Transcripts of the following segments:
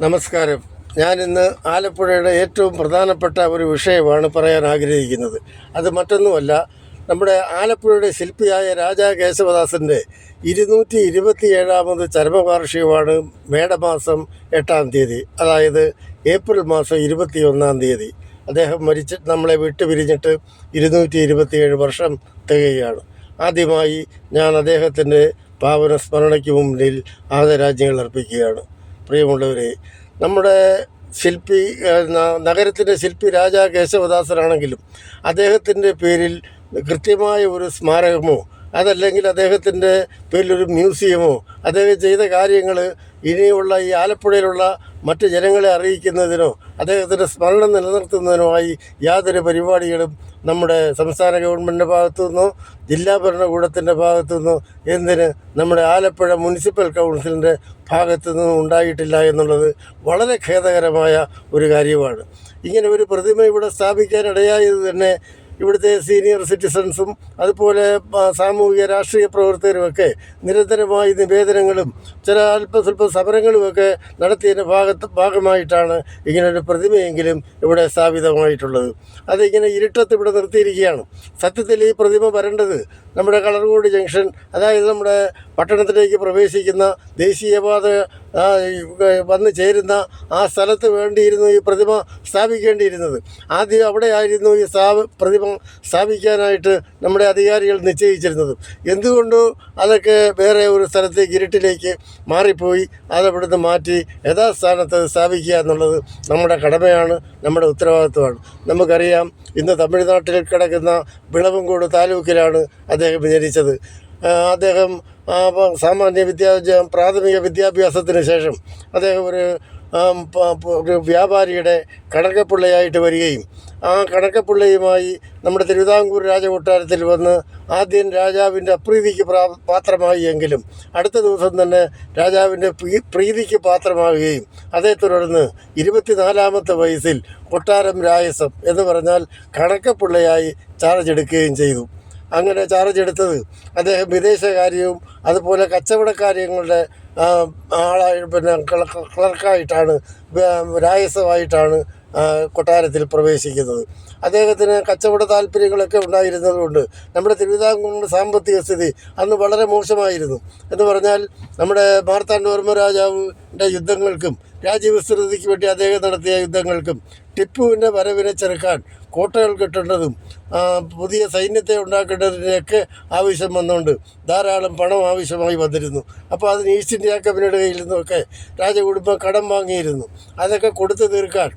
നമസ്കാരം. ഞാനിന്ന് ആലപ്പുഴയുടെ ഏറ്റവും പ്രധാനപ്പെട്ട ഒരു വിഷയമാണ് പറയാൻ ആഗ്രഹിക്കുന്നത്. അത് മറ്റൊന്നുമല്ല, നമ്മുടെ ആലപ്പുഴയുടെ ശില്പിയായ രാജാ കേശവദാസൻ്റെ 227ാമത് ചരമവാർഷികമാണ് മേടമാസം 8-ാം തീയതി, അതായത് ഏപ്രിൽ മാസം 21-ാം തീയതി. അദ്ദേഹം നമ്മളെ വിട്ടുപിരിഞ്ഞിട്ട് 227 വർഷം തികയുകയാണ്. ആദ്യമായി ഞാൻ അദ്ദേഹത്തിൻ്റെ പാവന സ്മരണയ്ക്ക് മുന്നിൽ ആദരാജ്ഞലികൾ അർപ്പിക്കുകയാണ്. പ്രിയമുള്ളവരെ, നമ്മുടെ ശില്പി നഗരത്തിൻ്റെ ശില്പി രാജാ കേശവദാസനാണെങ്കിലും അദ്ദേഹത്തിൻ്റെ പേരിൽ കൃത്യമായ ഒരു സ്മാരകമോ അതല്ലെങ്കിൽ അദ്ദേഹത്തിൻ്റെ പേരിലൊരു മ്യൂസിയമോ അദ്ദേഹം ചെയ്ത കാര്യങ്ങൾ ഇനിയുള്ള ഈ ആലപ്പുഴയിലുള്ള മറ്റ് ജനങ്ങളെ അറിയിക്കുന്നതിനോ അദ്ദേഹത്തിൻ്റെ സ്മരണം നിലനിർത്തുന്നതിനുമായി യാതൊരു പരിപാടികളും നമ്മുടെ സംസ്ഥാന ഗവൺമെൻറ്റിൻ്റെ ഭാഗത്തു നിന്നോ ജില്ലാ ഭരണകൂടത്തിൻ്റെ ഭാഗത്തു നിന്നോ നമ്മുടെ ആലപ്പുഴ മുനിസിപ്പൽ കൗൺസിലിൻ്റെ ഭാഗത്തു നിന്നും ഉണ്ടായിട്ടില്ല എന്നുള്ളത് വളരെ ഖേദകരമായ ഒരു കാര്യമാണ്. ഇങ്ങനെ ഒരു പ്രതിമ ഇവിടെ സ്ഥാപിക്കാനിടയായത് തന്നെ ഇവിടുത്തെ സീനിയർ സിറ്റിസൺസും അതുപോലെ സാമൂഹിക രാഷ്ട്രീയ പ്രവർത്തകരുമൊക്കെ നിരന്തരമായി നിവേദനങ്ങളും ചില സ്വല്പ സമരങ്ങളുമൊക്കെ നടത്തിയതിൻ്റെ ഭാഗമായിട്ടാണ് ഇങ്ങനൊരു പ്രതിമയെങ്കിലും ഇവിടെ സ്ഥാപിതമായിട്ടുള്ളത്. അതിങ്ങനെ ഇരുട്ടത്ത് ഇവിടെ നിർത്തിയിരിക്കുകയാണ്. സത്യത്തിൽ ഈ പ്രതിമ വരേണ്ടത് നമ്മുടെ കളർകോട് ജംഗ്ഷൻ, അതായത് നമ്മുടെ പട്ടണത്തിലേക്ക് പ്രവേശിക്കുന്ന ദേശീയപാത വന്ന് ചേരുന്ന ആ സ്ഥലത്ത് വേണ്ടിയിരുന്നു ഈ പ്രതിമ സ്ഥാപിക്കേണ്ടിയിരുന്നത്. ആദ്യം അവിടെ ആയിരുന്നു ഈ പ്രതിമ സ്ഥാപിക്കാനായിട്ട് നമ്മുടെ അധികാരികൾ നിശ്ചയിച്ചിരുന്നത്. എന്തുകൊണ്ടോ അതൊക്കെ വേറെ ഒരു സ്ഥലത്തേക്ക് ഇരുട്ടിലേക്ക് മാറിപ്പോയി. അതവിടുന്ന് മാറ്റി യഥാസ്ഥാനത്ത് സ്ഥാപിക്കുക എന്നുള്ളത് നമ്മുടെ കടമയാണ്, നമ്മുടെ ഉത്തരവാദിത്വമാണ്. നമുക്കറിയാം, ഇന്ന് തമിഴ്നാട്ടിൽ കിടക്കുന്ന വിളവങ്കോട് താലൂക്കിലാണ് അദ്ദേഹം ജനിച്ചത്. അദ്ദേഹം പ്രാഥമിക വിദ്യാഭ്യാസത്തിന് ശേഷം അദ്ദേഹം ഒരു വ്യാപാരിയുടെ കണക്കപ്പിള്ളയായിട്ട് വരികയും ആ കണക്കപ്പിള്ളയുമായി നമ്മുടെ തിരുവിതാംകൂർ രാജകൊട്ടാരത്തിൽ വന്ന് ആദ്യം രാജാവിൻ്റെ അപ്രീതിക്ക് പാത്രമായി എങ്കിലും അടുത്ത ദിവസം തന്നെ രാജാവിൻ്റെ പ്രീതിക്ക് പാത്രമാവുകയും അതേ തുടർന്ന് 24ാമത്തെ വയസ്സിൽ കൊട്ടാരം രായസം എന്ന് പറഞ്ഞാൽ കണക്കപ്പിള്ളയായി ചാർജ് എടുക്കുകയും ചെയ്തു. അങ്ങനെ ചാർജ് എടുത്തത് അദ്ദേഹം വിദേശകാര്യവും അതുപോലെ കച്ചവടക്കാര്യങ്ങളുടെ ക്ലർക്കായിട്ടാണ്, രായസമായിട്ടാണ് കൊട്ടാരത്തിൽ പ്രവേശിക്കുന്നത്. അദ്ദേഹത്തിന് കച്ചവട താല്പര്യങ്ങളൊക്കെ ഉണ്ടായിരുന്നതുകൊണ്ട് നമ്മുടെ തിരുവിതാംകൂറിൻ്റെ സാമ്പത്തിക സ്ഥിതി അന്ന് വളരെ മോശമായിരുന്നു. എന്ന് പറഞ്ഞാൽ നമ്മുടെ മാർത്താണ്ഡവർമ്മ രാജാവിൻ്റെ യുദ്ധങ്ങൾക്കും രാജ്യവിസ്തൃതിക്ക് വേണ്ടി അദ്ദേഹം നടത്തിയ യുദ്ധങ്ങൾക്കും ടിപ്പുവിൻ്റെ വരവിനെ ചെറുക്കാൻ കോട്ടകൾ കെട്ടേണ്ടതും പുതിയ സൈന്യത്തെ ഉണ്ടാക്കേണ്ടതിൻ്റെയൊക്കെ ആവശ്യം വന്നുകൊണ്ട് ധാരാളം പണം ആവശ്യമായി വന്നിരുന്നു. അപ്പോൾ അതിന് ഈസ്റ്റ് ഇന്ത്യ കമ്പനിയുടെ കയ്യിൽ നിന്നൊക്കെ രാജകുടുംബം കടം വാങ്ങിയിരുന്നു. അതൊക്കെ കൊടുത്തു തീർക്കാൻ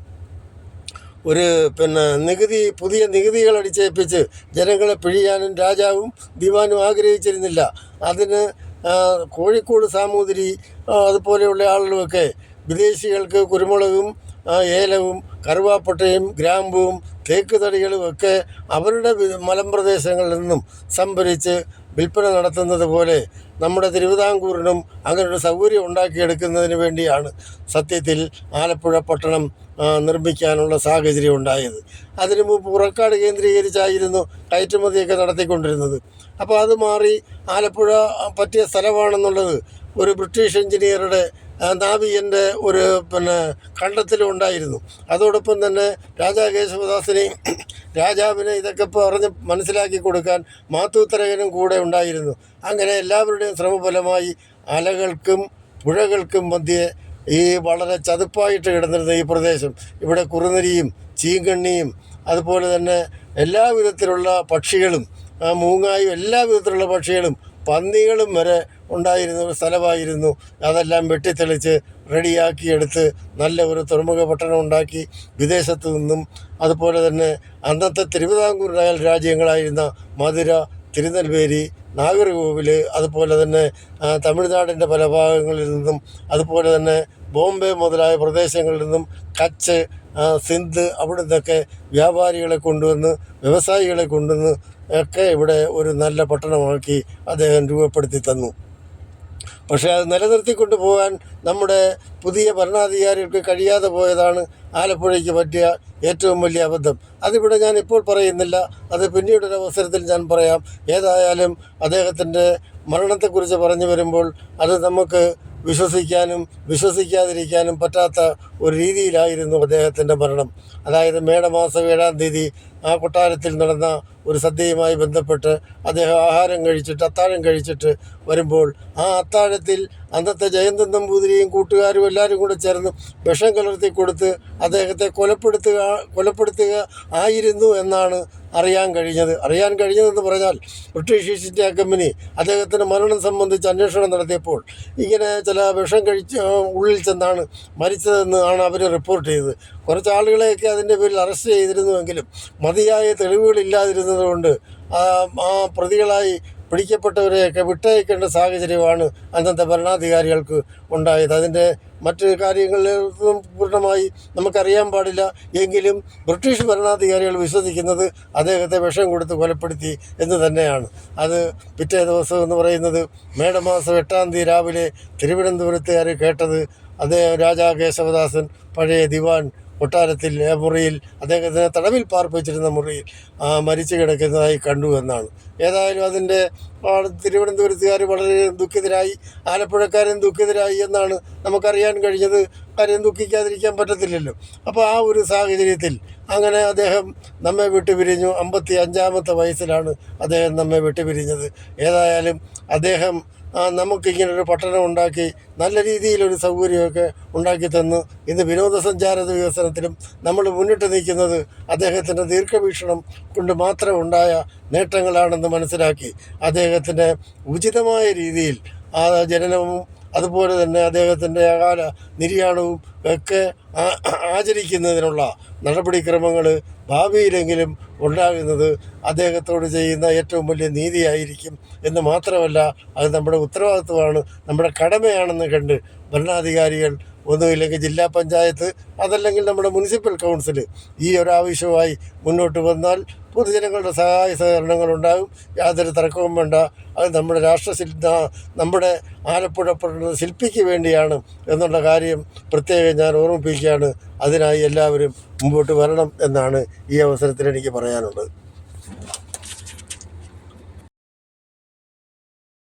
പുതിയ നികുതികൾ അടിച്ചേൽപ്പിച്ച് ജനങ്ങളെ പിഴിയാനും രാജാവും ദിവാനും ആഗ്രഹിച്ചിരുന്നില്ല. അതിന് കോഴിക്കോട് സാമൂതിരി അതുപോലെയുള്ള ആളുകളുമൊക്കെ വിദേശികൾക്ക് കുരുമുളകും ഏലവും കറുവാപ്പട്ടയും ഗ്രാമ്പുവും തേക്ക് തടികളും ഒക്കെ അവരുടെ മലമ്പ്രദേശങ്ങളിൽ നിന്നും സംഭരിച്ച് വിൽപ്പന നടത്തുന്നത് പോലെ നമ്മുടെ തിരുവിതാംകൂറിനും അങ്ങനൊരു സൗകര്യം ഉണ്ടാക്കിയെടുക്കുന്നതിന് വേണ്ടിയാണ് സത്യത്തിൽ ആലപ്പുഴ പട്ടണം നിർമ്മിക്കാനുള്ള സാഹചര്യം ഉണ്ടായത്. അതിനു മുമ്പ് പുറക്കാട് കേന്ദ്രീകരിച്ചായിരുന്നു കയറ്റുമതിയൊക്കെ നടത്തിക്കൊണ്ടിരുന്നത്. അപ്പോൾ അത് മാറി ആലപ്പുഴ പറ്റിയ സ്ഥലമാണെന്നുള്ളത് ഒരു ബ്രിട്ടീഷ് എഞ്ചിനീയറുടെ നാവികൻ്റെ ഒരു കണ്ടെത്തലുണ്ടായിരുന്നു. അതോടൊപ്പം തന്നെ രാജാ കേശവദാസനെയും രാജാവിനെ ഇതൊക്കെ പറഞ്ഞ് മനസ്സിലാക്കി കൊടുക്കാൻ മാത്തൂത്തരകനും കൂടെ ഉണ്ടായിരുന്നു. അങ്ങനെ എല്ലാവരുടെയും ശ്രമഫലമായി അലകൾക്കും പുഴകൾക്കും മധ്യേ ഈ വളരെ ചതുപ്പായിട്ട് കിടന്നിരുന്ന ഈ പ്രദേശം, ഇവിടെ കുറുനരിയും ചീങ്കണ്ണിയും അതുപോലെ തന്നെ എല്ലാവിധത്തിലുള്ള പക്ഷികളും മൂങ്ങായും എല്ലാ വിധത്തിലുള്ള പക്ഷികളും പന്നികളും വരെ ഉണ്ടായിരുന്ന ഒരു സ്ഥലമായിരുന്നു. അതെല്ലാം വെട്ടിത്തെളിച്ച് റെഡിയാക്കിയെടുത്ത് നല്ല ഒരു തുറമുഖ പട്ടണം ഉണ്ടാക്കി വിദേശത്തു നിന്നും അതുപോലെ തന്നെ അന്നത്തെ തിരുവിതാംകൂർ രാജ്യങ്ങളായിരുന്ന മധുര, തിരുനെൽവേലി, നാഗർകോവിൽ, അതുപോലെ തന്നെ തമിഴ്നാടിൻ്റെ പല ഭാഗങ്ങളിൽ നിന്നും അതുപോലെ തന്നെ ബോംബെ മുതലായ പ്രദേശങ്ങളിൽ നിന്നും കച്ച്, സിന്ധ് അവിടെ നിന്നൊക്കെ വ്യാപാരികളെ കൊണ്ടുവന്ന് വ്യവസായികളെ കൊണ്ടുവന്ന് ഒക്കെ ഇവിടെ ഒരു നല്ല പട്ടണമാക്കി അദ്ദേഹം രൂപപ്പെടുത്തി തന്നു. പക്ഷേ അത് നിലനിർത്തിക്കൊണ്ട് പോകാൻ നമ്മുടെ പുതിയ ഭരണാധികാരികൾക്ക് കഴിയാതെ പോയതാണ് ആലപ്പുഴയ്ക്ക് പറ്റിയ ഏറ്റവും വലിയ അബദ്ധം. അതിവിടെ ഞാൻ ഇപ്പോൾ പറയുന്നില്ല, അത് പിന്നീടൊരവസരത്തിൽ ഞാൻ പറയാം. ഏതായാലും അദ്ദേഹത്തിൻ്റെ മരണത്തെക്കുറിച്ച് പറഞ്ഞു വരുമ്പോൾ അത് നമുക്ക് വിശ്വസിക്കാനും വിശ്വസിക്കാതിരിക്കാനും പറ്റാത്ത ഒരു രീതിയിലായിരുന്നു അദ്ദേഹത്തിൻ്റെ മരണം. അതായത് മേടമാസം 7-ാം തീയതി ആ കൊട്ടാരത്തിൽ നടന്ന ഒരു സദ്യയുമായി ബന്ധപ്പെട്ട് അദ്ദേഹം ആഹാരം കഴിച്ചിട്ട് അത്താഴം കഴിച്ചിട്ട് വരുമ്പോൾ ആ അത്താഴത്തിൽ അന്നത്തെ ജയന്തൻ കൂട്ടുകാരും എല്ലാവരും കൂടെ ചേർന്ന് വിഷം കലർത്തി കൊടുത്ത് അദ്ദേഹത്തെ കൊലപ്പെടുത്തുക ആയിരുന്നു എന്നാണ് അറിയാൻ കഴിഞ്ഞതെന്ന് പറഞ്ഞാൽ ബ്രിട്ടീഷ് ഈസ്റ്റ് ഇന്ത്യ കമ്പനി അദ്ദേഹത്തിൻ്റെ മരണം സംബന്ധിച്ച് അന്വേഷണം നടത്തിയപ്പോൾ ഇങ്ങനെ ചില വിഷം ഉള്ളിൽ ചെന്നാണ് മരിച്ചതെന്ന് ആണ് അവർ റിപ്പോർട്ട് ചെയ്തത്. കുറച്ച് ആളുകളെയൊക്കെ അതിൻ്റെ പേരിൽ അറസ്റ്റ് ചെയ്തിരുന്നുവെങ്കിലും മതിയായ തെളിവുകളില്ലാതിരുന്നതുകൊണ്ട് ആ പ്രതികളായി പിടിക്കപ്പെട്ടവരെയൊക്കെ വിട്ടയക്കേണ്ട സാഹചര്യമാണ് അന്നത്തെ ഭരണാധികാരികൾക്ക് ഉണ്ടായത്. അതിൻ്റെ മറ്റ് കാര്യങ്ങളിലൊന്നും പൂർണ്ണമായി നമുക്കറിയാൻ പാടില്ല. എങ്കിലും ബ്രിട്ടീഷ് ഭരണാധികാരികൾ വിശ്വസിക്കുന്നത് അദ്ദേഹത്തെ വിഷം കൊടുത്ത് കൊലപ്പെടുത്തി എന്ന് തന്നെയാണ്. അത് പിറ്റേ ദിവസം എന്ന് പറയുന്നത് മേടമാസം 8-ാം തീയതി രാവിലെ തിരുവനന്തപുരത്തുകാർ കേട്ടത് അദ്ദേഹം രാജാ കേശവദാസൻ പഴയ ദിവാൻ കൊട്ടാരത്തിൽ മുറിയിൽ അദ്ദേഹത്തിനെ തടവിൽ പാർപ്പിച്ചിരുന്ന മുറിയിൽ മരിച്ചു കിടക്കുന്നതായി കണ്ടു എന്നാണ്. ഏതായാലും അതിൻ്റെ തിരുവനന്തപുരത്തുകാർ വളരെ ദുഃഖിതരായി, ആലപ്പുഴക്കാരും ദുഃഖിതരായി എന്നാണ് നമുക്കറിയാൻ കഴിഞ്ഞത്. കാര്യം ദുഃഖിക്കാതിരിക്കാൻ പറ്റത്തില്ലല്ലോ. അപ്പോൾ ആ ഒരു സാഹചര്യത്തിൽ അങ്ങനെ അദ്ദേഹം നമ്മെ വിട്ടുപിരിഞ്ഞു. 55-ാമത്തെ വയസ്സിലാണ് അദ്ദേഹം നമ്മെ വിട്ടുപിരിഞ്ഞത്. ഏതായാലും അദ്ദേഹം നമുക്കിങ്ങനൊരു പട്ടണം ഉണ്ടാക്കി നല്ല രീതിയിലൊരു സൗകര്യമൊക്കെ ഉണ്ടാക്കി തന്നു. ഇന്ന് വിനോദസഞ്ചാര വികസനത്തിലും നമ്മൾ മുന്നിട്ട് നിൽക്കുന്നത് അദ്ദേഹത്തിൻ്റെ ദീർഘവീക്ഷണം കൊണ്ട് മാത്രം ഉണ്ടായ നേട്ടങ്ങളാണെന്ന് മനസ്സിലാക്കി അദ്ദേഹത്തിൻ്റെ ഉചിതമായ രീതിയിൽ ആ ജനനവും അതുപോലെ തന്നെ അദ്ദേഹത്തിൻ്റെ അകാല നിര്യാണവും ഒക്കെ ആചരിക്കുന്നതിനുള്ള നടപടിക്രമങ്ങൾ ഭാവിയിലെങ്കിലും ഉണ്ടാകുന്നത് അദ്ദേഹത്തോട് ചെയ്യുന്ന ഏറ്റവും വലിയ നീതിയായിരിക്കും എന്ന് മാത്രമല്ല, അത് നമ്മുടെ ഉത്തരവാദിത്വമാണ്, നമ്മുടെ കടമയാണെന്ന് കണ്ട് ഭരണാധികാരികൾ ഒന്നുമില്ലെങ്കിൽ ജില്ലാ പഞ്ചായത്ത് അതല്ലെങ്കിൽ നമ്മുടെ മുനിസിപ്പൽ കൗൺസിൽ ഈ ഒരാവശ്യമായി മുന്നോട്ട് വന്നാൽ പൊതുജനങ്ങളുടെ സഹായ സഹകരണങ്ങളുണ്ടാകും. യാതൊരു തർക്കവും വേണ്ട. അത് നമ്മുടെ നമ്മുടെ ആലപ്പുഴ ശില്പിക്ക് വേണ്ടിയാണ് എന്നുള്ള കാര്യം പ്രത്യേകം ഞാൻ ഓർമ്മിപ്പിക്കുകയാണ്. അതിനായി എല്ലാവരും മുമ്പോട്ട് വരണം എന്നാണ് ഈ അവസരത്തിൽ എനിക്ക് പറയാനുള്ളത്.